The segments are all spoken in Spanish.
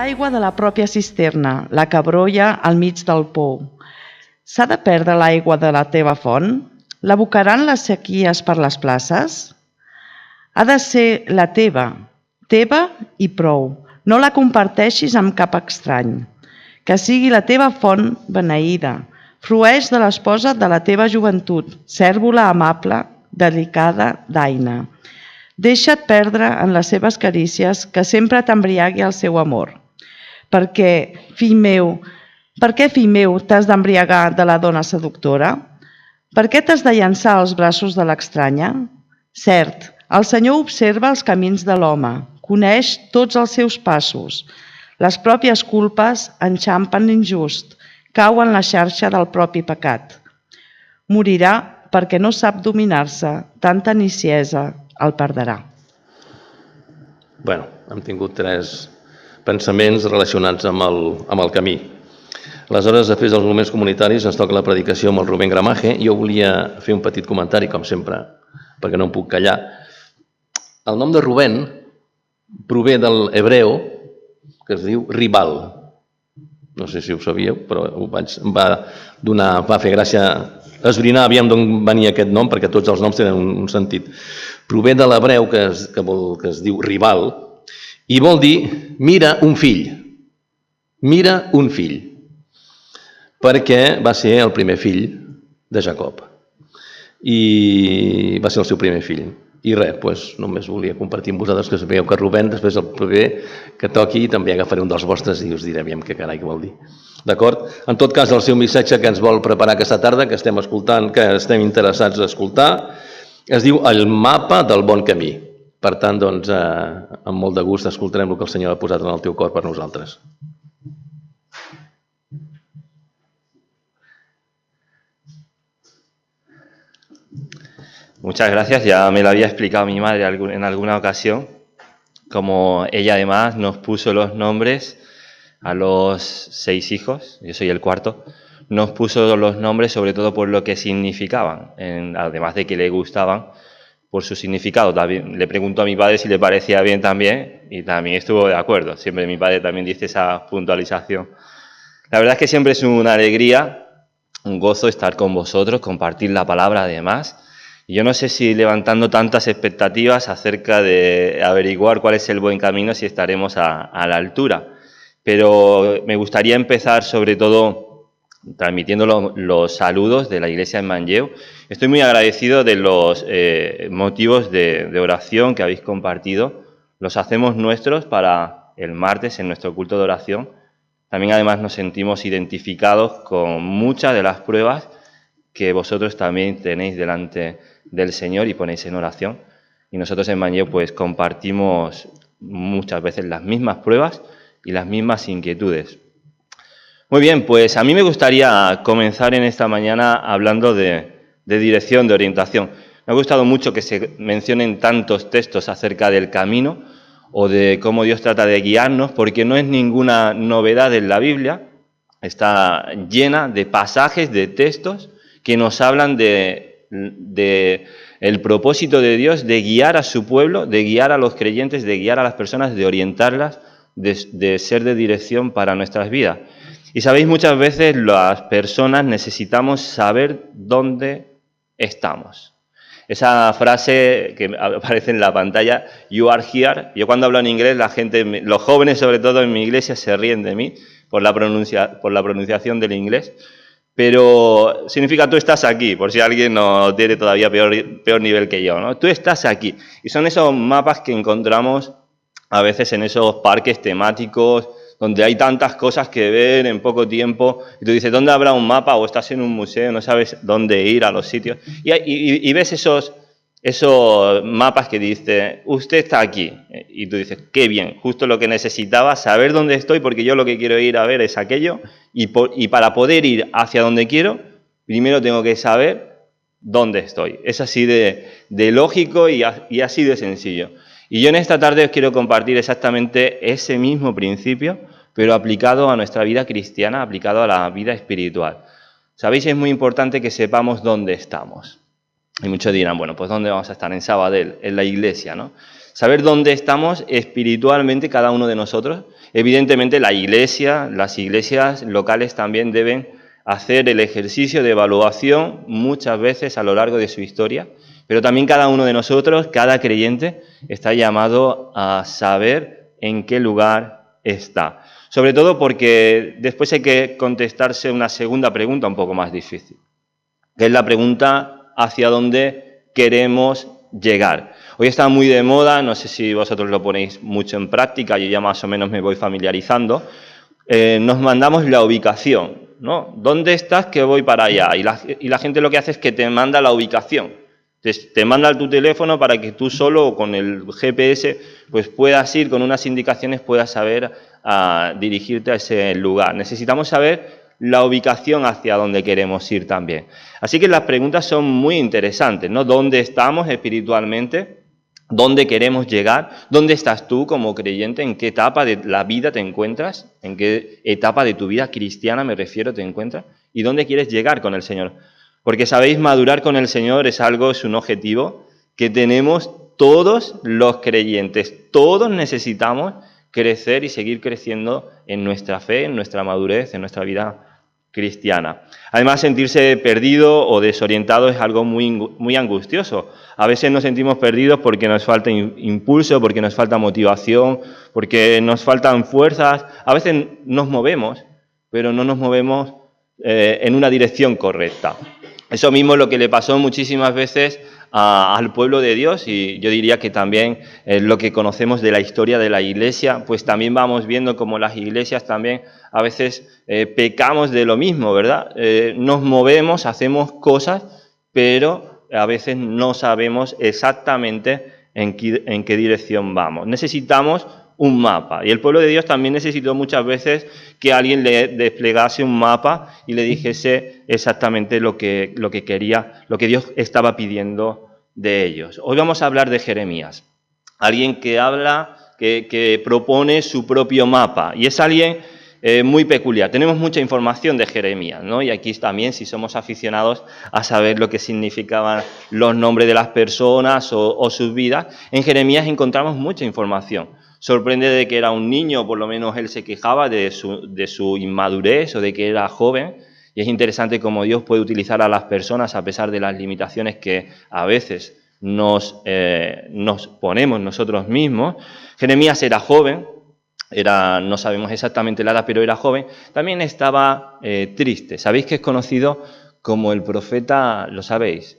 l'aigua de la pròpia cisterna, la que brolla al mig del pou. S'ha de perdre l'aigua de la teva font? L'abocaran les sequies per les places? Ha de ser la teva i prou. No la comparteixis amb cap estrany. Que sigui la teva font beneïda. Frueix de l'esposa de la teva joventut, cèrvola amable, delicada d'Aina. Deixa't perdre en les seves carícies, que sempre t'embriagui el seu amor. Per què, fill meu, t'has d'embriagar de la dona seductora? Per què t'has de llançar als braços de l'estranya? Cert, el Senyor observa els camins de l'home, coneix tots els seus passos. Les pròpies culpes enxampen l'injust, cau en la xarxa del propi pecat. Morirà perquè no sap dominar-se, tanta niciesa el perdrà. Bueno, hem tingut 3 pensaments relacionats amb el camí. Aleshores, després dels moments comunitaris, ens toca la predicació amb el Rubén Gramaje. Jo volia fer un petit comentari, com sempre, perquè no em puc callar. El nom de Rubén prové del hebreu, que es diu Ribal. No sé si ho sabíeu, però em va fer gràcia esbrinar aviam d'on venia aquest nom, perquè tots els noms tenen un sentit. Prové de l'hebreu, que es diu Ribal, i vol dir mira un fill. Mira un fill. Perquè va ser el primer fill de Jacob. I va ser el seu primer fill. I res, només volia compartir amb vosaltres que sapigueu que Rubén, després el proper que toqui, també agafaré un dels vostres i us diré aviam què carai que vol dir. D'acord? En tot cas, el seu missatge que ens vol preparar aquesta tarda, que estem escoltant, que estem interessats a escoltar, es diu El mapa del bon camí. Per tant, doncs, amb molt de gust escoltarem el que el Senyor ha posat en el teu cor per nosaltres. Muchas gracias, ya me lo había explicado mi madre en alguna ocasión, como ella además nos puso los nombres a los 6 hijos, yo soy el cuarto, nos puso los nombres sobre todo por lo que significaban, además de que le gustaban por su significado. También le preguntó a mi padre si le parecía bien también y también estuvo de acuerdo, siempre mi padre también dice esa puntualización. La verdad es que siempre es una alegría, un gozo estar con vosotros, compartir la palabra además. Yo no sé si levantando tantas expectativas acerca de averiguar cuál es el buen camino, si estaremos a la altura. Pero me gustaría empezar sobre todo transmitiendo los saludos de la iglesia en Manlleu. Estoy muy agradecido de los motivos de oración que habéis compartido. Los hacemos nuestros para el martes en nuestro culto de oración. También además nos sentimos identificados con muchas de las pruebas que vosotros también tenéis delante del Señor y ponéis en oración. Y nosotros en Manlleu pues compartimos muchas veces las mismas pruebas y las mismas inquietudes. Muy bien, pues a mí me gustaría comenzar en esta mañana hablando de dirección, de orientación. Me ha gustado mucho que se mencionen tantos textos acerca del camino o de cómo Dios trata de guiarnos, porque no es ninguna novedad en la Biblia. Está llena de pasajes, de textos que nos hablan de el propósito de Dios de guiar a su pueblo, de guiar a los creyentes, de guiar a las personas, de orientarlas, de ser de dirección para nuestras vidas. Y sabéis, muchas veces las personas necesitamos saber dónde estamos. Esa frase que aparece en la pantalla, you are here. Yo cuando hablo en inglés, la gente, los jóvenes sobre todo en mi iglesia, se ríen de mí por la pronunciación del inglés. Pero significa tú estás aquí, por si alguien no tiene todavía peor nivel que yo, ¿no? Tú estás aquí. Y son esos mapas que encontramos a veces en esos parques temáticos, donde hay tantas cosas que ver en poco tiempo, y tú dices, ¿dónde habrá un mapa? O estás en un museo, no sabes dónde ir a los sitios. Y ves esos mapas que dice, usted está aquí. Y tú dices, qué bien, justo lo que necesitaba, saber dónde estoy, porque yo lo que quiero ir a ver es aquello. Y para poder ir hacia donde quiero, primero tengo que saber dónde estoy. Es así de lógico y así de sencillo. Y yo en esta tarde os quiero compartir exactamente ese mismo principio, pero aplicado a nuestra vida cristiana, aplicado a la vida espiritual. Sabéis, es muy importante que sepamos dónde estamos. Y muchos dirán, bueno, pues ¿dónde vamos a estar? En Sabadell, en la iglesia, ¿no? saber dónde estamos espiritualmente cada uno de nosotros. Evidentemente las iglesias locales también deben hacer el ejercicio de evaluación muchas veces a lo largo de su historia, pero también cada uno de nosotros, cada creyente, está llamado a saber en qué lugar está. Sobre todo porque después hay que contestarse una segunda pregunta un poco más difícil, que es la pregunta hacia dónde queremos llegar. Hoy está muy de moda, no sé si vosotros lo ponéis mucho en práctica, yo ya más o menos me voy familiarizando, nos mandamos la ubicación, ¿no? ¿Dónde estás? Que voy para allá. Y la gente lo que hace es que te manda la ubicación. Te manda tu teléfono para que tú solo o con el GPS pues puedas ir, con unas indicaciones puedas saber dirigirte a ese lugar. Necesitamos saber la ubicación hacia donde queremos ir también. Así que las preguntas son muy interesantes, ¿no? ¿Dónde estamos espiritualmente? ¿Dónde queremos llegar? ¿Dónde estás tú como creyente? ¿En qué etapa de la vida te encuentras? ¿En qué etapa de tu vida cristiana, me refiero, te encuentras? ¿Y dónde quieres llegar con el Señor? Porque, sabéis, madurar con el Señor es un objetivo que tenemos todos los creyentes. Todos necesitamos crecer y seguir creciendo en nuestra fe, en nuestra madurez, en nuestra vida cristiana. Además, sentirse perdido o desorientado es algo muy angustioso. A veces nos sentimos perdidos porque nos falta impulso, porque nos falta motivación, porque nos faltan fuerzas. A veces nos movemos, pero no nos movemos en una dirección correcta. Eso mismo es lo que le pasó muchísimas veces al pueblo de Dios, y yo diría que también lo que conocemos de la historia de la Iglesia, pues también vamos viendo cómo las iglesias también a veces pecamos de lo mismo, ¿verdad? Nos movemos, hacemos cosas, pero a veces no sabemos exactamente en qué dirección vamos. Necesitamos un mapa, y el pueblo de Dios también necesitó muchas veces que alguien le desplegase un mapa y le dijese exactamente lo que quería, lo que Dios estaba pidiendo de ellos. Hoy vamos a hablar de Jeremías, alguien que habla, que propone su propio mapa, y es alguien muy peculiar. Tenemos mucha información de Jeremías, ¿no? Y aquí también, si somos aficionados a saber lo que significaban los nombres de las personas o sus vidas, en Jeremías encontramos mucha información. Sorprende de que era un niño, por lo menos él se quejaba de su inmadurez o de que era joven, y es interesante cómo Dios puede utilizar a las personas a pesar de las limitaciones que a veces nos ponemos nosotros mismos. Jeremías era joven, no sabemos exactamente la edad, pero era joven. También estaba triste. ¿Sabéis que es conocido como el profeta, lo sabéis?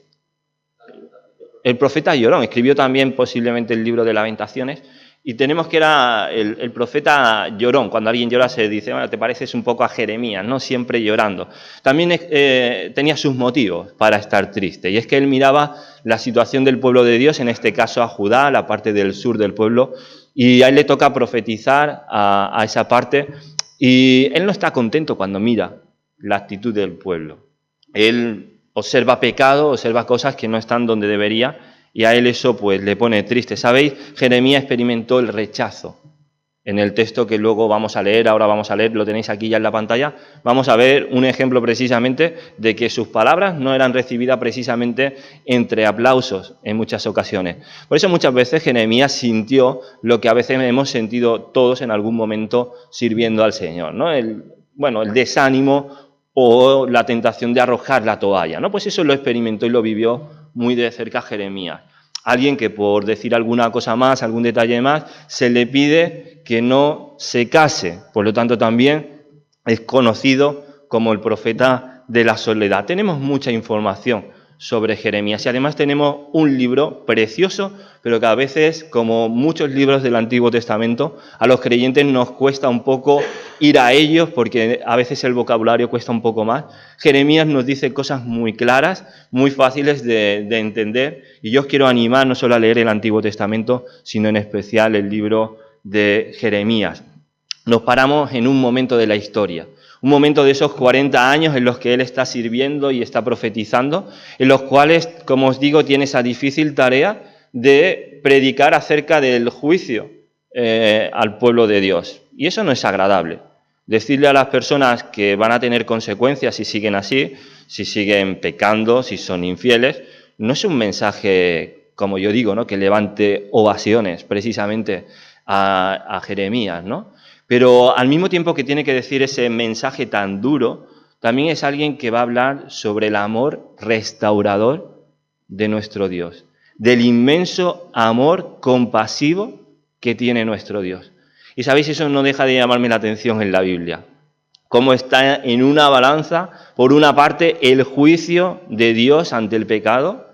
El profeta llorón. Escribió también posiblemente el libro de Lamentaciones. Y tenemos que era el profeta llorón. Cuando alguien llora se dice, bueno, te pareces un poco a Jeremías, ¿no? Siempre llorando. También tenía sus motivos para estar triste. Y es que él miraba la situación del pueblo de Dios, en este caso a Judá, la parte del sur del pueblo, y a él le toca profetizar a esa parte. Y él no está contento cuando mira la actitud del pueblo. Él observa pecado, observa cosas que no están donde debería, y a él eso pues le pone triste. ¿Sabéis? Jeremías experimentó el rechazo. En el texto que luego vamos a leer, ahora vamos a leer, lo tenéis aquí ya en la pantalla, vamos a ver un ejemplo precisamente de que sus palabras no eran recibidas precisamente entre aplausos en muchas ocasiones. Por eso muchas veces Jeremías sintió lo que a veces hemos sentido todos en algún momento sirviendo al Señor, ¿no? El desánimo o la tentación de arrojar la toalla, ¿no? Pues eso lo experimentó y lo vivió muy de cerca Jeremías. Alguien que, por decir alguna cosa más, algún detalle más, se le pide que no se case. Por lo tanto, también es conocido como el profeta de la soledad. Tenemos mucha información sobre Jeremías y además tenemos un libro precioso, pero que a veces, como muchos libros del Antiguo Testamento, a los creyentes nos cuesta un poco ir a ellos porque a veces el vocabulario cuesta un poco más. Jeremías nos dice cosas muy claras, muy fáciles de entender, y yo os quiero animar no solo a leer el Antiguo Testamento, sino en especial el libro de Jeremías. Nos paramos en un momento de la historia, un momento de esos 40 años en los que él está sirviendo y está profetizando, en los cuales, como os digo, tiene esa difícil tarea de predicar acerca del juicio al pueblo de Dios. Y eso no es agradable. Decirle a las personas que van a tener consecuencias si siguen así, si siguen pecando, si son infieles, no es un mensaje como yo digo, ¿no? Que levante ovaciones precisamente a Jeremías, ¿no? Pero al mismo tiempo que tiene que decir ese mensaje tan duro, también es alguien que va a hablar sobre el amor restaurador de nuestro Dios, del inmenso amor compasivo que tiene nuestro Dios. Y sabéis, eso no deja de llamarme la atención en la Biblia. Cómo está en una balanza, por una parte, el juicio de Dios ante el pecado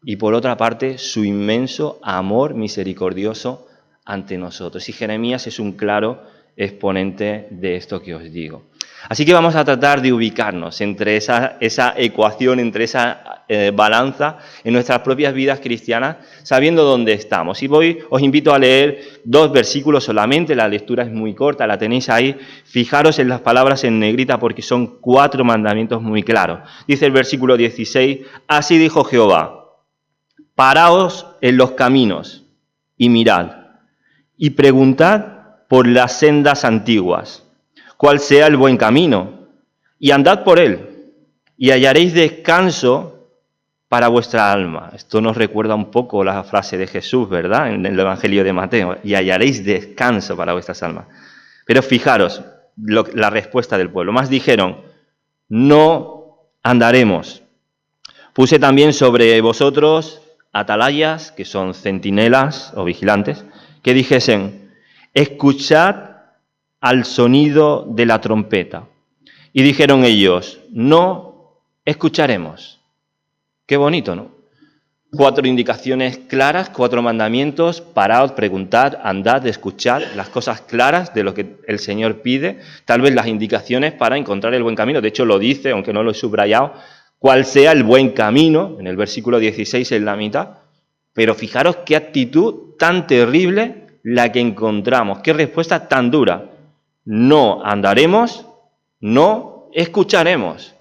y por otra parte, su inmenso amor misericordioso ante nosotros. Y Jeremías es un claro exponente de esto que os digo. Así que vamos a tratar de ubicarnos entre esa ecuación, entre esa balanza en nuestras propias vidas cristianas, sabiendo dónde estamos. Y os invito a leer 2 versículos solamente, la lectura es muy corta, la tenéis ahí. Fijaros en las palabras en negrita porque son 4 mandamientos muy claros. Dice el versículo 16, así dijo Jehová, paraos en los caminos y mirad, y preguntad por las sendas antiguas, cuál sea el buen camino, y andad por él, y hallaréis descanso para vuestra alma. Esto nos recuerda un poco la frase de Jesús, ¿verdad? En el Evangelio de Mateo, y hallaréis descanso para vuestras almas. Pero fijaros la respuesta del pueblo. Más dijeron, no andaremos. Puse también sobre vosotros atalayas, que son centinelas o vigilantes, que dijesen, escuchad al sonido de la trompeta. Y dijeron ellos, no escucharemos. Qué bonito, ¿no? 4 indicaciones claras, 4 mandamientos, paraos, preguntad, andad, escuchad, las cosas claras de lo que el Señor pide, tal vez las indicaciones para encontrar el buen camino. De hecho, lo dice, aunque no lo he subrayado, cuál sea el buen camino, en el versículo 16 en la mitad. Pero fijaros qué actitud tan terrible la que encontramos, qué respuesta tan dura. No andaremos, no escucharemos.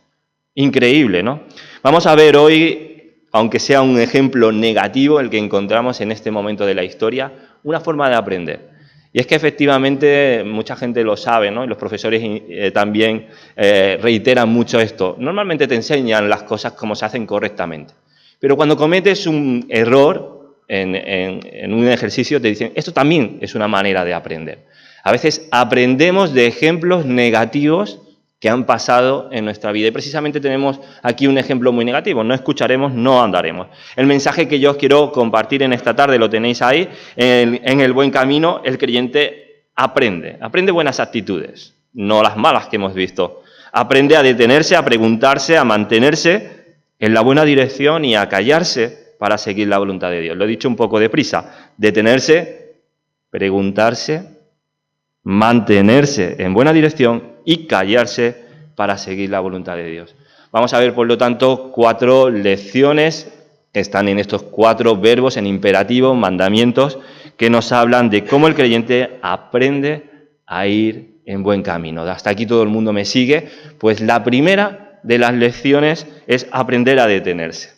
Increíble, ¿no? Vamos a ver hoy, aunque sea un ejemplo negativo el que encontramos en este momento de la historia, una forma de aprender. Y es que efectivamente mucha gente lo sabe, ¿no? Y los profesores también reiteran mucho esto. Normalmente te enseñan las cosas como se hacen correctamente. Pero cuando cometes un error en un ejercicio te dicen, esto también es una manera de aprender. A veces aprendemos de ejemplos negativos que han pasado en nuestra vida. Y precisamente tenemos aquí un ejemplo muy negativo. No escucharemos, no andaremos. El mensaje que yo os quiero compartir en esta tarde, lo tenéis ahí, en el buen camino, el creyente aprende buenas actitudes, no las malas que hemos visto. Aprende a detenerse, a preguntarse, a mantenerse en la buena dirección y a callarse para seguir la voluntad de Dios. Lo he dicho un poco deprisa. Detenerse, preguntarse, mantenerse en buena dirección y callarse para seguir la voluntad de Dios. Vamos a ver, por lo tanto, 4 lecciones que están en estos 4 verbos, en imperativo, mandamientos, que nos hablan de cómo el creyente aprende a ir en buen camino. Hasta aquí todo el mundo me sigue. Pues la primera de las lecciones es aprender a detenerse.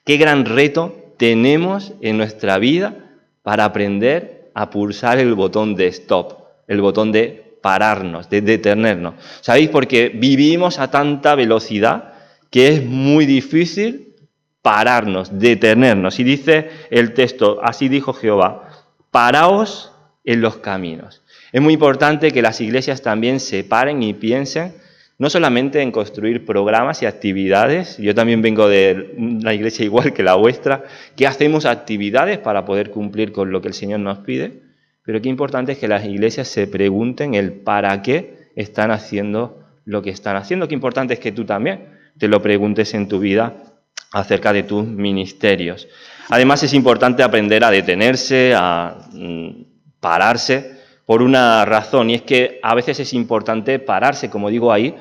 Qué gran reto tenemos en nuestra vida para aprender a pulsar el botón de stop, el botón de pararnos, de detenernos. ¿Sabéis? Porque vivimos a tanta velocidad que es muy difícil pararnos, detenernos. Y dice el texto, así dijo Jehová, paraos en los caminos. Es muy importante que las iglesias también se paren y piensen, no solamente en construir programas y actividades, yo también vengo de una iglesia igual que la vuestra, que hacemos actividades para poder cumplir con lo que el Señor nos pide, pero qué importante es que las iglesias se pregunten el para qué están haciendo lo que están haciendo. Qué importante es que tú también te lo preguntes en tu vida acerca de tus ministerios. Además es importante aprender a detenerse, a pararse por una razón, y es que a veces es importante pararse, como digo ahí,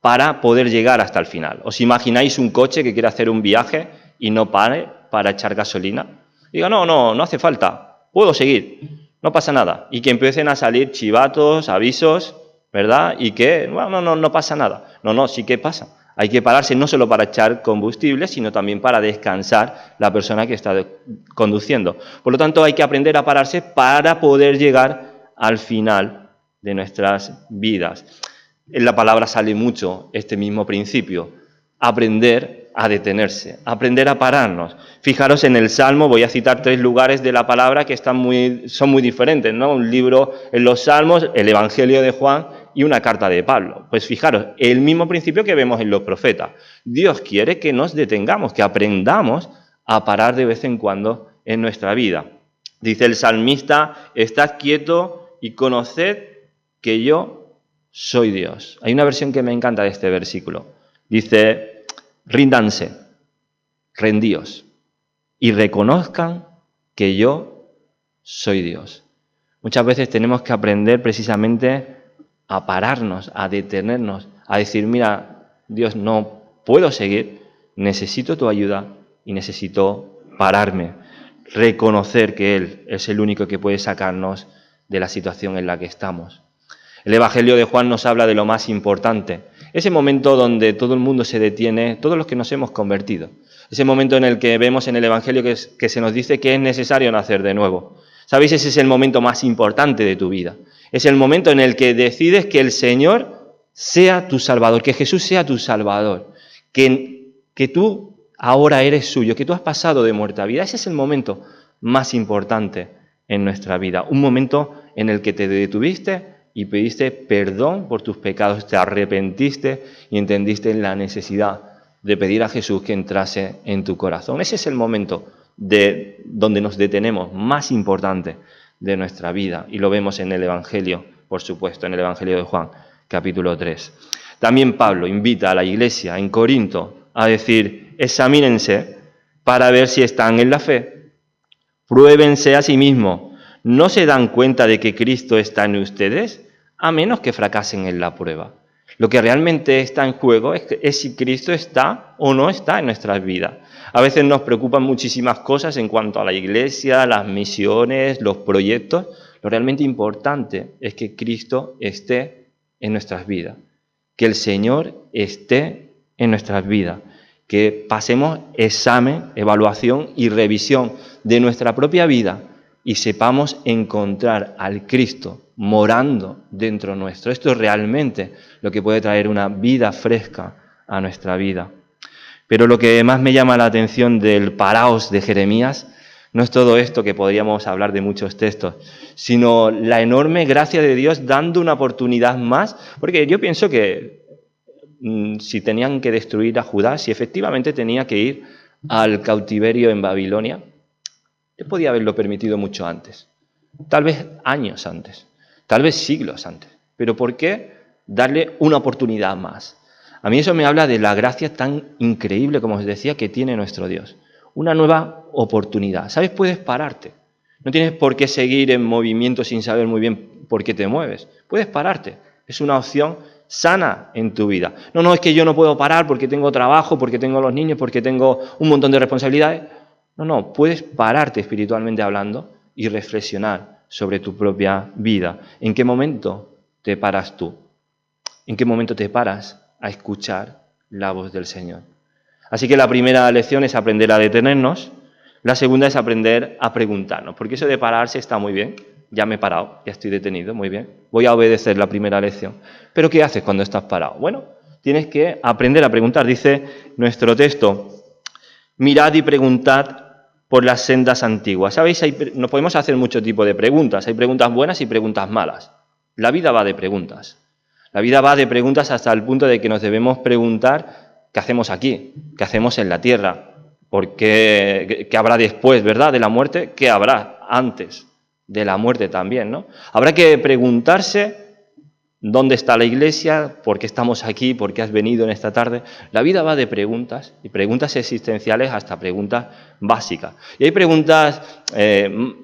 para poder llegar hasta el final. ¿Os imagináis un coche que quiere hacer un viaje y no pare para echar gasolina? Diga, no hace falta, puedo seguir. No pasa nada. Y que empiecen a salir chivatos, avisos, ¿verdad? Y que, bueno, no pasa nada. No, sí que pasa. Hay que pararse no solo para echar combustible, sino también para descansar la persona que está conduciendo. Por lo tanto, hay que aprender a pararse para poder llegar al final de nuestras vidas. En la palabra sale mucho este mismo principio. Aprender a detenerse, a aprender a pararnos. Fijaros en el Salmo, voy a citar 3 lugares de la palabra que son muy diferentes, ¿no? Un libro en los Salmos, el Evangelio de Juan y una carta de Pablo. Pues fijaros, el mismo principio que vemos en los profetas. Dios quiere que nos detengamos, que aprendamos a parar de vez en cuando en nuestra vida. Dice el salmista, estad quieto y conoced que yo soy Dios. Hay una versión que me encanta de este versículo. Dice, ríndanse, rendíos y reconozcan que yo soy Dios. Muchas veces tenemos que aprender precisamente a pararnos, a detenernos, a decir, mira, Dios, no puedo seguir, necesito tu ayuda y necesito pararme. Reconocer que Él es el único que puede sacarnos de la situación en la que estamos. El Evangelio de Juan nos habla de lo más importante, ese momento donde todo el mundo se detiene, todos los que nos hemos convertido, ese momento en el que vemos en el Evangelio que se nos dice que es necesario nacer de nuevo. ¿Sabéis? Ese es el momento más importante de tu vida. Es el momento en el que decides que el Señor sea tu Salvador, que Jesús sea tu Salvador, que tú ahora eres suyo, que tú has pasado de muerte a vida. Ese es el momento más importante en nuestra vida, un momento en el que te detuviste y pediste perdón por tus pecados, te arrepentiste y entendiste la necesidad de pedir a Jesús que entrase en tu corazón. Ese es el momento donde nos detenemos, más importante de nuestra vida, y lo vemos en el Evangelio, por supuesto, en el Evangelio de Juan, capítulo 3. También Pablo invita a la iglesia en Corinto a decir, examínense para ver si están en la fe, pruébense a sí mismos. ¿No se dan cuenta de que Cristo está en ustedes? A menos que fracasen en la prueba. Lo que realmente está en juego es si Cristo está o no está en nuestras vidas. A veces nos preocupan muchísimas cosas en cuanto a la iglesia, las misiones, los proyectos. Lo realmente importante es que Cristo esté en nuestras vidas, que el Señor esté en nuestras vidas, que pasemos examen, evaluación y revisión de nuestra propia vida y sepamos encontrar al Cristo morando dentro nuestro. Esto es realmente lo que puede traer una vida fresca a nuestra vida. Pero lo que más me llama la atención del paraos de Jeremías no es todo esto, que podríamos hablar de muchos textos, sino la enorme gracia de Dios dando una oportunidad más, porque yo pienso que si tenían que destruir a Judá, si efectivamente tenía que ir al cautiverio en Babilonia, Él podía haberlo permitido mucho antes, tal vez años antes, tal vez siglos antes. Pero ¿por qué darle una oportunidad más? A mí eso me habla de la gracia tan increíble, como os decía, que tiene nuestro Dios. Una nueva oportunidad. ¿Sabes? Puedes pararte. No tienes por qué seguir en movimiento sin saber muy bien por qué te mueves. Puedes pararte. Es una opción sana en tu vida. No, es que yo no puedo parar porque tengo trabajo, porque tengo los niños, porque tengo un montón de responsabilidades. No, puedes pararte espiritualmente hablando y reflexionar sobre tu propia vida. ¿En qué momento te paras tú? ¿En qué momento te paras a escuchar la voz del Señor? Así que la primera lección es aprender a detenernos. La segunda es aprender a preguntarnos, porque eso de pararse está muy bien. Ya me he parado, ya estoy detenido, muy bien. Voy a obedecer la primera lección. ¿Pero qué haces cuando estás parado? Bueno, tienes que aprender a preguntar. Dice nuestro texto, mirad y preguntad por las sendas antiguas. ¿Sabéis? Nos podemos hacer mucho tipo de preguntas. Hay preguntas buenas y preguntas malas. La vida va de preguntas. La vida va de preguntas hasta el punto de que nos debemos preguntar qué hacemos aquí, qué hacemos en la tierra, qué habrá después, ¿verdad?, de la muerte, qué habrá antes de la muerte también, ¿no? Habrá que preguntarse dónde está la iglesia, por qué estamos aquí, por qué has venido en esta tarde. La vida va de preguntas, y preguntas existenciales hasta preguntas básicas. Y hay preguntas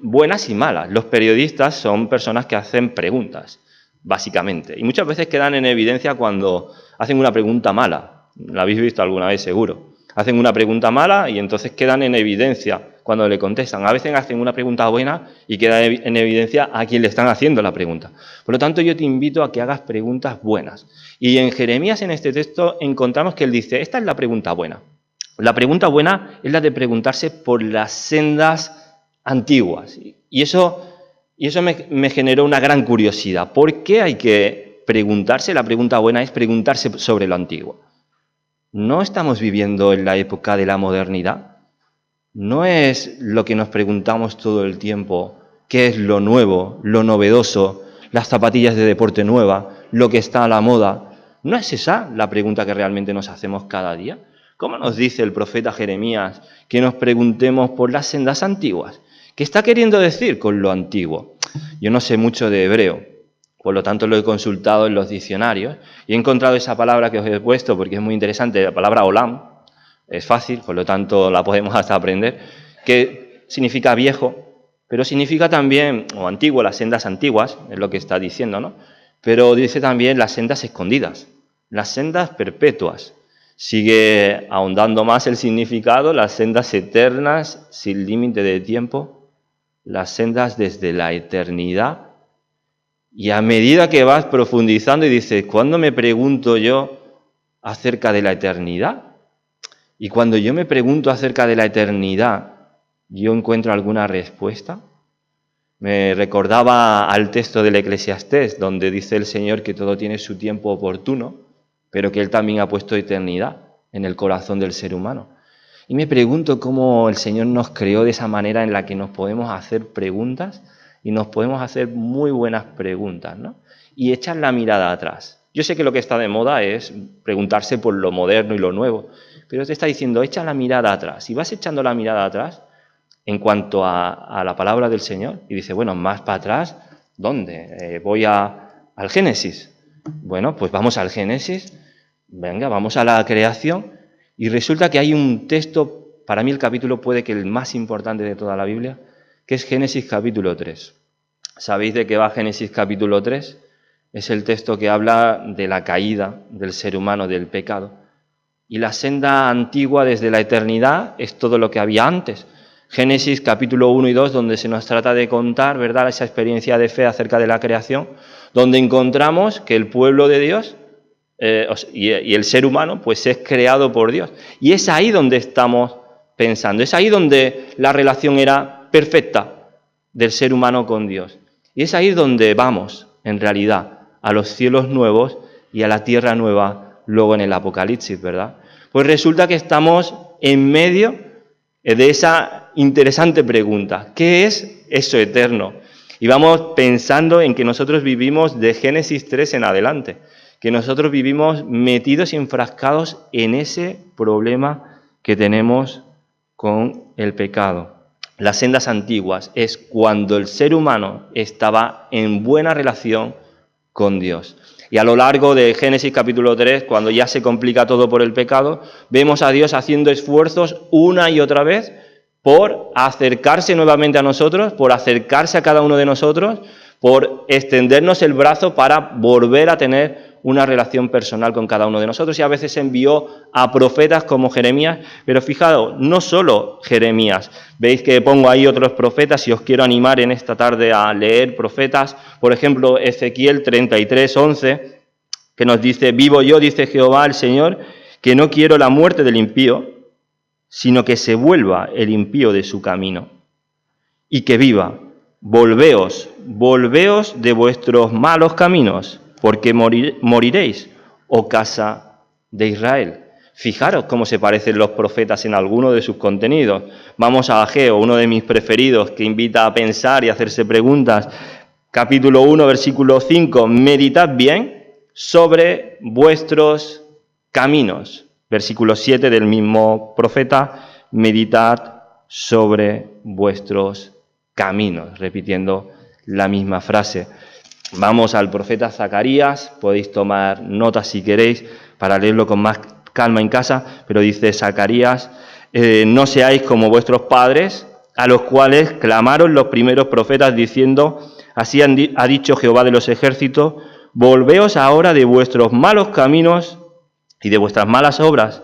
buenas y malas. Los periodistas son personas que hacen preguntas, básicamente, y muchas veces quedan en evidencia cuando hacen una pregunta mala. La habéis visto alguna vez seguro. Hacen una pregunta mala y entonces quedan en evidencia cuando le contestan. A veces hacen una pregunta buena y queda en evidencia a quien le están haciendo la pregunta. Por lo tanto, yo te invito a que hagas preguntas buenas. Y en Jeremías, en este texto, encontramos que él dice, esta es la pregunta buena. La pregunta buena es la de preguntarse por las sendas antiguas. Y eso me generó una gran curiosidad. ¿Por qué hay que preguntarse? La pregunta buena es preguntarse sobre lo antiguo. ¿No estamos viviendo en la época de la modernidad? ¿No es lo que nos preguntamos todo el tiempo? ¿Qué es lo nuevo, lo novedoso, las zapatillas de deporte nueva, lo que está a la moda? ¿No es esa la pregunta que realmente nos hacemos cada día? ¿Cómo nos dice el profeta Jeremías que nos preguntemos por las sendas antiguas? ¿Qué está queriendo decir con lo antiguo? Yo no sé mucho de hebreo, por lo tanto lo he consultado en los diccionarios y he encontrado esa palabra que os he puesto porque es muy interesante, la palabra olam, es fácil, por lo tanto la podemos hasta aprender, que significa viejo, pero significa también, o antiguo, las sendas antiguas, es lo que está diciendo, ¿no? Pero dice también las sendas escondidas, las sendas perpetuas. Sigue ahondando más el significado, las sendas eternas, sin límite de tiempo, las sendas desde la eternidad. Y a medida que vas profundizando y dices, ¿cuándo me pregunto yo acerca de la eternidad? Y cuando yo me pregunto acerca de la eternidad, ¿yo encuentro alguna respuesta? Me recordaba al texto del Eclesiastés, donde dice el Señor que todo tiene su tiempo oportuno, pero que Él también ha puesto eternidad en el corazón del ser humano. Y me pregunto cómo el Señor nos creó de esa manera en la que nos podemos hacer preguntas y nos podemos hacer muy buenas preguntas, ¿no? Y echar la mirada atrás. Yo sé que lo que está de moda es preguntarse por lo moderno y lo nuevo, pero te está diciendo, echa la mirada atrás. Y vas echando la mirada atrás en cuanto a la palabra del Señor. Y dice, bueno, más para atrás, ¿dónde? Voy al Génesis. Bueno, pues vamos al Génesis. Venga, vamos a la creación. Y resulta que hay un texto, para mí el capítulo puede que el más importante de toda la Biblia, que es Génesis capítulo 3. ¿Sabéis de qué va Génesis capítulo 3? Es el texto que habla de la caída del ser humano, del pecado. Y la senda antigua desde la eternidad es todo lo que había antes. Génesis capítulo 1 y 2, donde se nos trata de contar, ¿verdad?, esa experiencia de fe acerca de la creación, donde encontramos que el pueblo de Dios y el ser humano pues es creado por Dios. Y es ahí donde estamos pensando, es ahí donde la relación era perfecta del ser humano con Dios. Y es ahí donde vamos, en realidad, a los cielos nuevos y a la tierra nueva, luego en el Apocalipsis, ¿verdad? Pues resulta que estamos en medio de esa interesante pregunta, ¿qué es eso eterno? Y vamos pensando en que nosotros vivimos de Génesis 3 en adelante, que nosotros vivimos metidos y enfrascados en ese problema que tenemos con el pecado. Las sendas antiguas es cuando el ser humano estaba en buena relación con Dios. Y a lo largo de Génesis capítulo 3, cuando ya se complica todo por el pecado, vemos a Dios haciendo esfuerzos una y otra vez por acercarse nuevamente a nosotros, por acercarse a cada uno de nosotros, por extendernos el brazo para volver a tener una relación personal con cada uno de nosotros. Y a veces envió a profetas como Jeremías, pero fijaos, no solo Jeremías. Veis que pongo ahí otros profetas y os quiero animar en esta tarde a leer profetas. Por ejemplo, Ezequiel 33:11, que nos dice, vivo yo, dice Jehová el Señor, que no quiero la muerte del impío, sino que se vuelva el impío de su camino y que viva. Volveos de vuestros malos caminos, porque moriréis, oh casa de Israel. Fijaros cómo se parecen los profetas en alguno de sus contenidos. Vamos a Ageo, uno de mis preferidos, que invita a pensar y a hacerse preguntas. Capítulo 1, versículo 5, meditad bien sobre vuestros caminos. Versículo 7 del mismo profeta, meditad sobre vuestros caminos, repitiendo la misma frase. Vamos al profeta Zacarías, podéis tomar notas si queréis para leerlo con más calma en casa, pero dice Zacarías, no seáis como vuestros padres, a los cuales clamaron los primeros profetas diciendo, así ha dicho Jehová de los ejércitos, volveos ahora de vuestros malos caminos y de vuestras malas obras,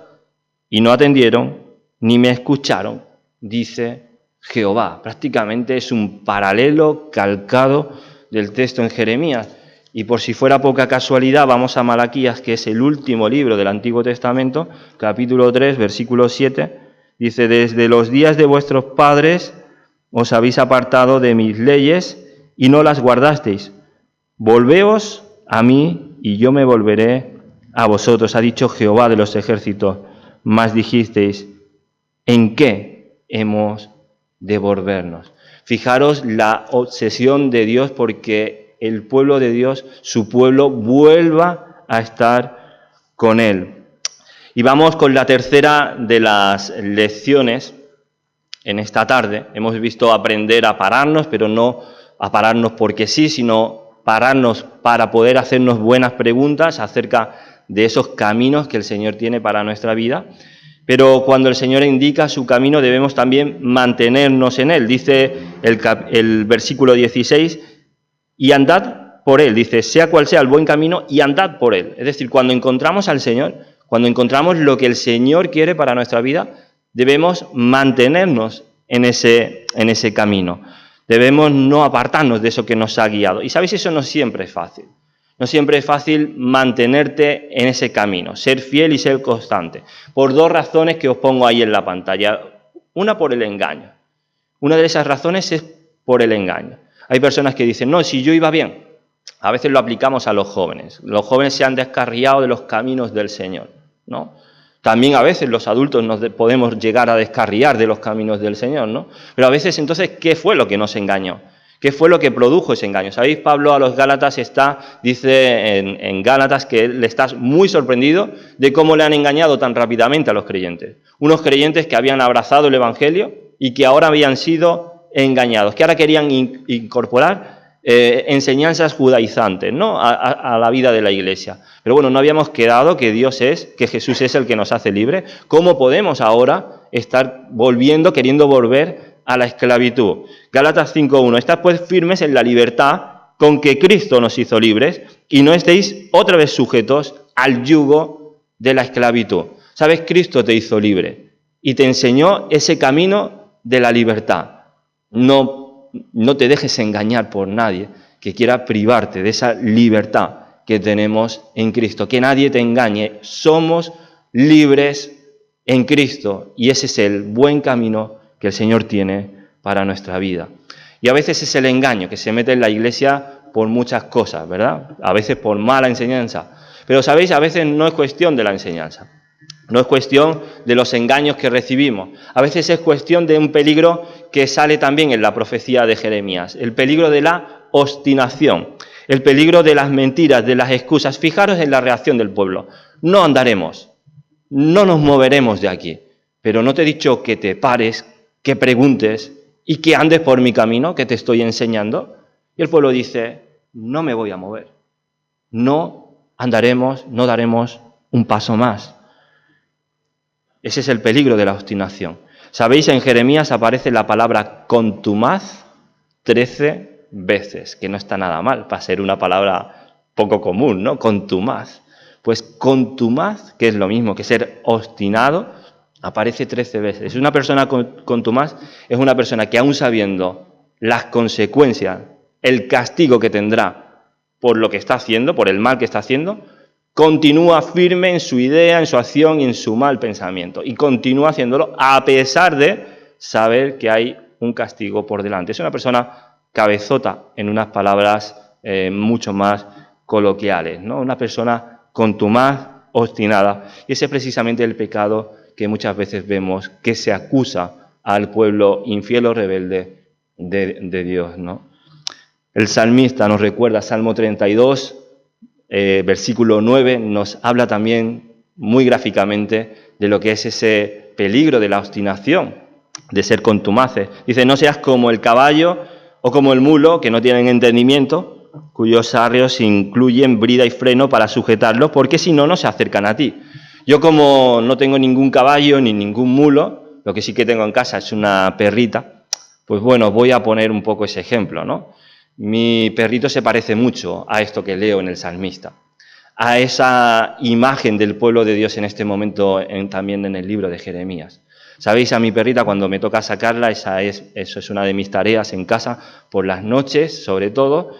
y no atendieron ni me escucharon, dice Jehová. Prácticamente es un paralelo calcado del texto en Jeremías. Y por si fuera poca casualidad, vamos a Malaquías, que es el último libro del Antiguo Testamento, capítulo 3, versículo 7, dice, desde los días de vuestros padres os habéis apartado de mis leyes y no las guardasteis. Volveos a mí y yo me volveré a vosotros, ha dicho Jehová de los ejércitos, mas dijisteis, ¿en qué hemos de volvernos? Fijaros la obsesión de Dios porque el pueblo de Dios, su pueblo, vuelva a estar con Él. Y vamos con la tercera de las lecciones en esta tarde. Hemos visto aprender a pararnos, pero no a pararnos porque sí, sino pararnos para poder hacernos buenas preguntas acerca de esos caminos que el Señor tiene para nuestra vida. Pero cuando el Señor indica su camino debemos también mantenernos en Él. Dice el versículo 16, y andad por Él. Dice, sea cual sea el buen camino, y andad por Él. Es decir, cuando encontramos al Señor, cuando encontramos lo que el Señor quiere para nuestra vida, debemos mantenernos en ese camino. Debemos no apartarnos de eso que nos ha guiado. Y sabéis, eso no siempre es fácil. No siempre es fácil mantenerte en ese camino, ser fiel y ser constante. Por dos razones que os pongo ahí en la pantalla. Una por el engaño. Una de esas razones es por el engaño. Hay personas que dicen, no, si yo iba bien. A veces lo aplicamos a los jóvenes. Los jóvenes se han descarriado de los caminos del Señor, ¿no? También a veces los adultos nos podemos llegar a descarriar de los caminos del Señor, ¿no? Pero a veces, entonces, ¿qué fue lo que nos engañó? ¿Qué fue lo que produjo ese engaño? ¿Sabéis? Pablo a los Gálatas dice en Gálatas que él está muy sorprendido de cómo le han engañado tan rápidamente a los creyentes. Unos creyentes que habían abrazado el Evangelio y que ahora habían sido engañados, que ahora querían incorporar enseñanzas judaizantes, ¿no? a la vida de la Iglesia. Pero bueno, no habíamos quedado que que Jesús es el que nos hace libres. ¿Cómo podemos ahora estar queriendo volver a la esclavitud? Gálatas 5.1, estad pues firmes en la libertad con que Cristo nos hizo libres y no estéis otra vez sujetos al yugo de la esclavitud. ¿Sabes? Cristo te hizo libre y te enseñó ese camino de la libertad. No te dejes engañar por nadie que quiera privarte de esa libertad que tenemos en Cristo. Que nadie te engañe. Somos libres en Cristo y ese es el buen camino que el Señor tiene para nuestra vida. Y a veces es el engaño que se mete en la Iglesia por muchas cosas, ¿verdad? A veces por mala enseñanza. Pero, ¿sabéis? A veces no es cuestión de la enseñanza. No es cuestión de los engaños que recibimos. A veces es cuestión de un peligro que sale también en la profecía de Jeremías. El peligro de la obstinación. El peligro de las mentiras, de las excusas. Fijaros en la reacción del pueblo. No andaremos. No nos moveremos de aquí. Pero no te he dicho que te pares, que preguntes y que andes por mi camino que te estoy enseñando. Y el pueblo dice, no me voy a mover. No andaremos, no daremos un paso más. Ese es el peligro de la obstinación. Sabéis, en Jeremías aparece la palabra contumaz 13 veces, que no está nada mal para ser una palabra poco común, ¿no? Contumaz. Pues contumaz, que es lo mismo que ser obstinado, aparece 13 veces. Una persona contumaz es una persona que aún sabiendo las consecuencias, el castigo que tendrá por lo que está haciendo, por el mal que está haciendo, continúa firme en su idea, en su acción y en su mal pensamiento. Y continúa haciéndolo a pesar de saber que hay un castigo por delante. Es una persona cabezota, en unas palabras mucho más coloquiales, ¿no? Una persona contumaz, obstinada. Y ese es precisamente el pecado que muchas veces vemos que se acusa al pueblo infiel o rebelde de Dios, ¿no? El salmista nos recuerda, Salmo 32, versículo 9, nos habla también muy gráficamente de lo que es ese peligro de la obstinación, de ser contumaces. Dice, no seas como el caballo o como el mulo, que no tienen entendimiento, cuyos arreos incluyen brida y freno para sujetarlos, porque si no, no se acercan a ti. Yo, como no tengo ningún caballo ni ningún mulo, lo que sí que tengo en casa es una perrita, pues bueno, voy a poner un poco ese ejemplo, ¿no? Mi perrito se parece mucho a esto que leo en el salmista, a esa imagen del pueblo de Dios en este momento también en el libro de Jeremías. Sabéis, a mi perrita cuando me toca sacarla, eso es una de mis tareas en casa, por las noches sobre todo,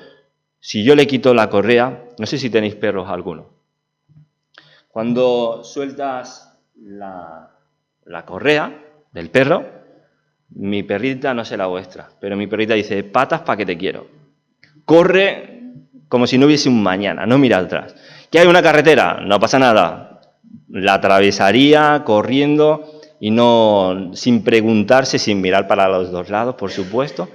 si yo le quito la correa, no sé si tenéis perros alguno, cuando sueltas la correa del perro, mi perrita, no sé la vuestra, pero mi perrita dice, patas pa' que te quiero. Corre como si no hubiese un mañana, no mira atrás. ¿Que hay una carretera? No pasa nada. La atravesaría corriendo y no, sin preguntarse, sin mirar para los dos lados, por supuesto,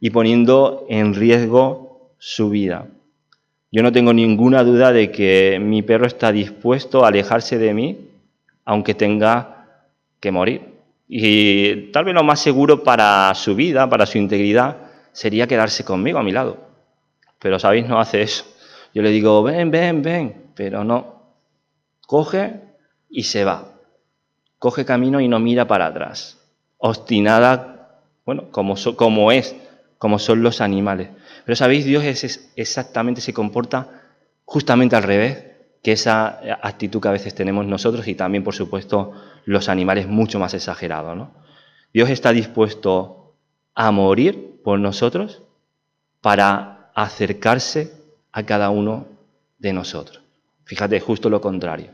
y poniendo en riesgo su vida. Yo no tengo ninguna duda de que mi perro está dispuesto a alejarse de mí, aunque tenga que morir. Y tal vez lo más seguro para su vida, para su integridad, sería quedarse conmigo a mi lado. Pero, ¿sabéis? No hace eso. Yo le digo, ven, ven, ven, pero no. Coge y se va. Coge camino y no mira para atrás. Obstinada, bueno, como son los animales. Pero, ¿sabéis? Dios exactamente se comporta justamente al revés que esa actitud que a veces tenemos nosotros y también, por supuesto, los animales mucho más exagerados, ¿no? Dios está dispuesto a morir por nosotros para acercarse a cada uno de nosotros. Fíjate, justo lo contrario.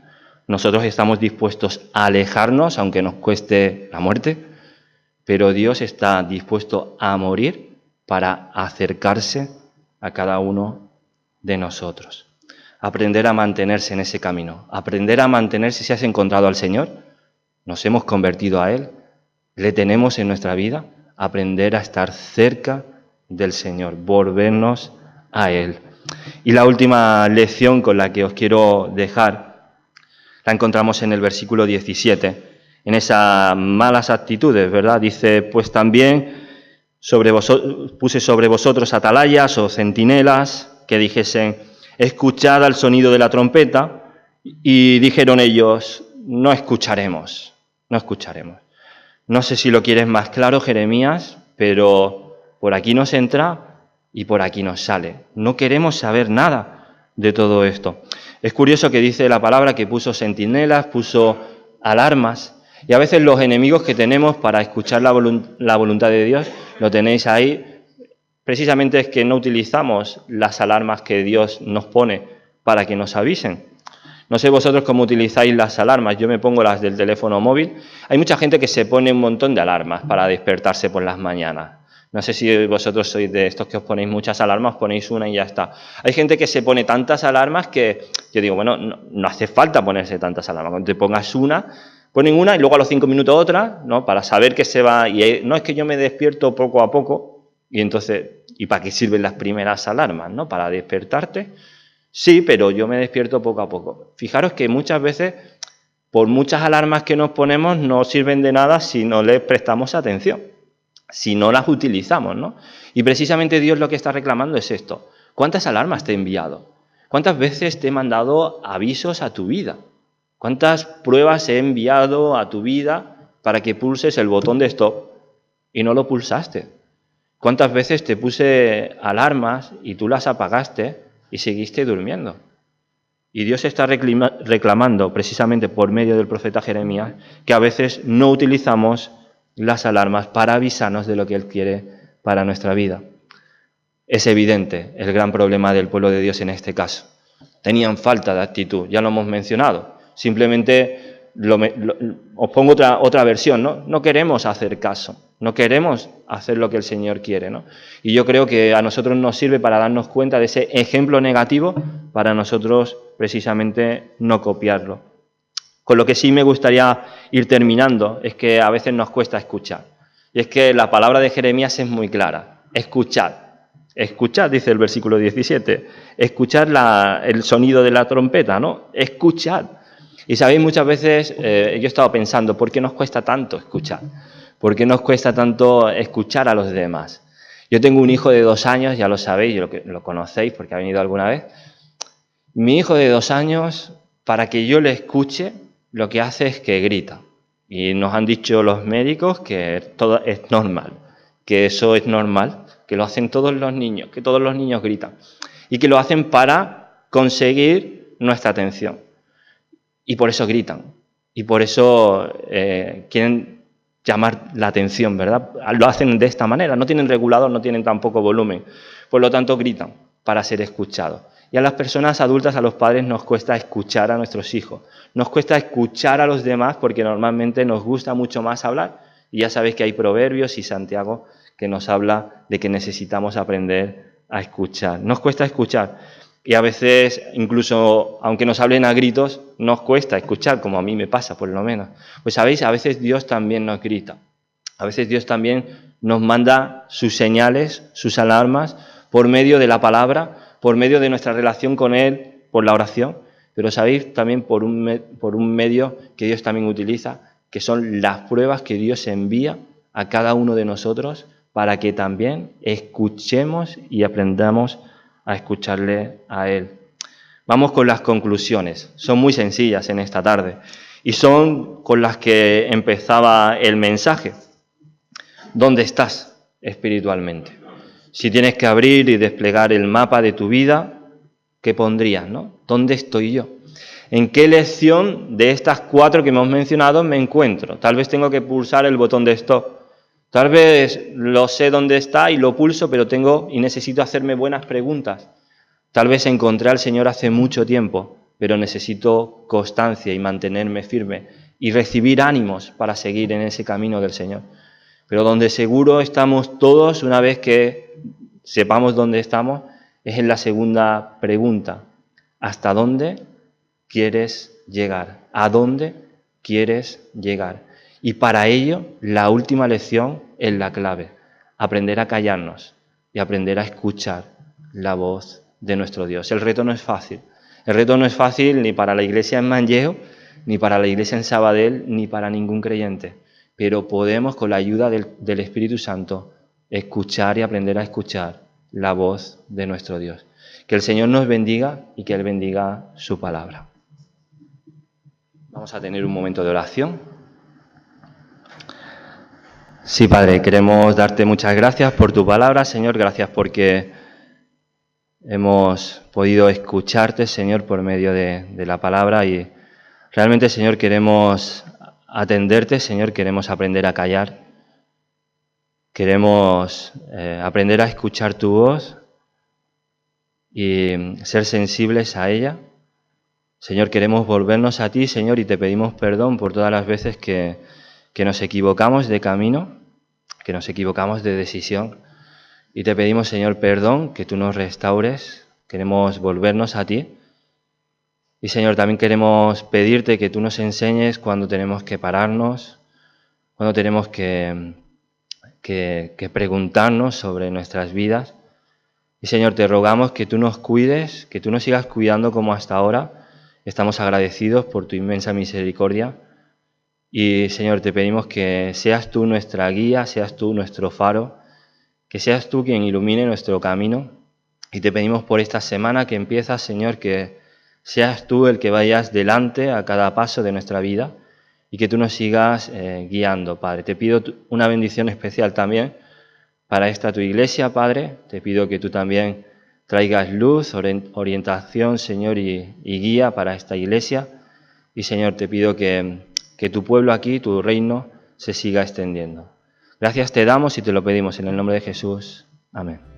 Nosotros estamos dispuestos a alejarnos, aunque nos cueste la muerte, pero Dios está dispuesto a morir para acercarse a cada uno de nosotros. Aprender a mantenerse en ese camino, aprender a mantenerse si has encontrado al Señor, nos hemos convertido a Él, le tenemos en nuestra vida, aprender a estar cerca del Señor, volvernos a Él. Y la última lección con la que os quiero dejar, la encontramos en el versículo 17, en esas malas actitudes, ¿verdad? Dice, pues también puse sobre vosotros atalayas o centinelas que dijesen, escuchad al sonido de la trompeta, y dijeron ellos, no escucharemos, no escucharemos. No sé si lo quieres más claro, Jeremías, pero por aquí nos entra y por aquí nos sale. No queremos saber nada de todo esto. Es curioso que dice la palabra que puso centinelas, puso alarmas, y a veces los enemigos que tenemos para escuchar la voluntad de Dios, lo tenéis ahí. Precisamente es que no utilizamos las alarmas que Dios nos pone para que nos avisen. No sé vosotros cómo utilizáis las alarmas, yo me pongo las del teléfono móvil. Hay mucha gente que se pone un montón de alarmas para despertarse por las mañanas. No sé si vosotros sois de estos que os ponéis muchas alarmas, ponéis una y ya está. Hay gente que se pone tantas alarmas que yo digo, bueno, no hace falta ponerse tantas alarmas. Cuando te pongas una, ponen una y luego a los 5 minutos otra, ¿no? Para saber que se va. Y no es que yo me despierto poco a poco. Y entonces, ¿y para qué sirven las primeras alarmas, no? ¿Para despertarte? Sí, pero yo me despierto poco a poco. Fijaros que muchas veces, por muchas alarmas que nos ponemos, no sirven de nada si no les prestamos atención, si no las utilizamos, ¿no? Y precisamente Dios lo que está reclamando es esto. ¿Cuántas alarmas te he enviado? ¿Cuántas veces te he mandado avisos a tu vida? ¿Cuántas pruebas he enviado a tu vida para que pulses el botón de stop y no lo pulsaste? ¿Cuántas veces te puse alarmas y tú las apagaste y seguiste durmiendo? Y Dios está reclamando, precisamente por medio del profeta Jeremías, que a veces no utilizamos las alarmas para avisarnos de lo que Él quiere para nuestra vida. Es evidente el gran problema del pueblo de Dios en este caso. Tenían falta de actitud, ya lo hemos mencionado. Simplemente os pongo otra versión, ¿no? No queremos hacer caso. No queremos hacer lo que el Señor quiere, ¿no? Y yo creo que a nosotros nos sirve para darnos cuenta de ese ejemplo negativo, para nosotros precisamente no copiarlo. Con lo que sí me gustaría ir terminando es que a veces nos cuesta escuchar. Y es que la palabra de Jeremías es muy clara. Escuchad. Escuchad, dice el versículo 17. Escuchad el sonido de la trompeta, ¿no? Escuchad. Y sabéis, muchas veces yo he estado pensando, ¿por qué nos cuesta tanto escuchar? ¿Por qué nos cuesta tanto escuchar a los demás? Yo tengo un hijo de 2 años, ya lo sabéis, lo conocéis porque ha venido alguna vez. Mi hijo de 2 años, para que yo le escuche, lo que hace es que grita. Y nos han dicho los médicos que todo es normal, que eso es normal, que lo hacen todos los niños, que todos los niños gritan. Y que lo hacen para conseguir nuestra atención. Y por eso gritan. Y por eso quieren llamar la atención, ¿verdad? Lo hacen de esta manera, no tienen regulador, no tienen tampoco volumen, por lo tanto gritan para ser escuchados. Y a las personas adultas, a los padres, nos cuesta escuchar a nuestros hijos, nos cuesta escuchar a los demás porque normalmente nos gusta mucho más hablar, y ya sabéis que hay Proverbios y Santiago que nos habla de que necesitamos aprender a escuchar. Nos cuesta escuchar. Y a veces, incluso aunque nos hablen a gritos, nos cuesta escuchar, como a mí me pasa por lo menos. Pues sabéis, a veces Dios también nos grita. A veces Dios también nos manda sus señales, sus alarmas, por medio de la palabra, por medio de nuestra relación con Él, por la oración. Pero sabéis también por un medio que Dios también utiliza, que son las pruebas que Dios envía a cada uno de nosotros para que también escuchemos y aprendamos a escucharle a Él. Vamos con las conclusiones. Son muy sencillas en esta tarde y son con las que empezaba el mensaje. ¿Dónde estás espiritualmente? Si tienes que abrir y desplegar el mapa de tu vida, ¿qué pondrías, no? ¿Dónde estoy yo? ¿En qué lección de estas 4 que hemos mencionado me encuentro? Tal vez tengo que pulsar el botón de stop. Tal vez lo sé dónde está y lo pulso, pero tengo y necesito hacerme buenas preguntas. Tal vez encontré al Señor hace mucho tiempo, pero necesito constancia y mantenerme firme y recibir ánimos para seguir en ese camino del Señor. Pero donde seguro estamos todos, una vez que sepamos dónde estamos, es en la segunda pregunta. ¿Hasta dónde quieres llegar? ¿A dónde quieres llegar? Y para ello, la última lección es la clave. Aprender a callarnos y aprender a escuchar la voz de nuestro Dios. El reto no es fácil. El reto no es fácil ni para la iglesia en Manlleu, ni para la iglesia en Sabadell, ni para ningún creyente. Pero podemos, con la ayuda del Espíritu Santo, escuchar y aprender a escuchar la voz de nuestro Dios. Que el Señor nos bendiga y que Él bendiga su palabra. Vamos a tener un momento de oración. Sí, Padre, queremos darte muchas gracias por tu palabra, Señor. Gracias porque hemos podido escucharte, Señor, por medio de la palabra. Y realmente, Señor, queremos atenderte, Señor. Queremos aprender a callar. Queremos aprender a escuchar tu voz y ser sensibles a ella. Señor, queremos volvernos a ti, Señor, y te pedimos perdón por todas las veces que nos equivocamos de camino, que nos equivocamos de decisión. Y te pedimos, Señor, perdón, que tú nos restaures. Queremos volvernos a ti. Y, Señor, también queremos pedirte que tú nos enseñes cuando tenemos que pararnos, cuando tenemos que preguntarnos sobre nuestras vidas. Y, Señor, te rogamos que tú nos cuides, que tú nos sigas cuidando como hasta ahora. Estamos agradecidos por tu inmensa misericordia. Y, Señor, te pedimos que seas tú nuestra guía, seas tú nuestro faro, que seas tú quien ilumine nuestro camino. Y te pedimos por esta semana que empieza, Señor, que seas tú el que vayas delante a cada paso de nuestra vida y que tú nos sigas guiando, Padre. Te pido una bendición especial también para esta tu iglesia, Padre. Te pido que tú también traigas luz, orientación, Señor, y guía para esta iglesia. Y, Señor, te pido que tu pueblo aquí, tu reino, se siga extendiendo. Gracias te damos y te lo pedimos en el nombre de Jesús. Amén.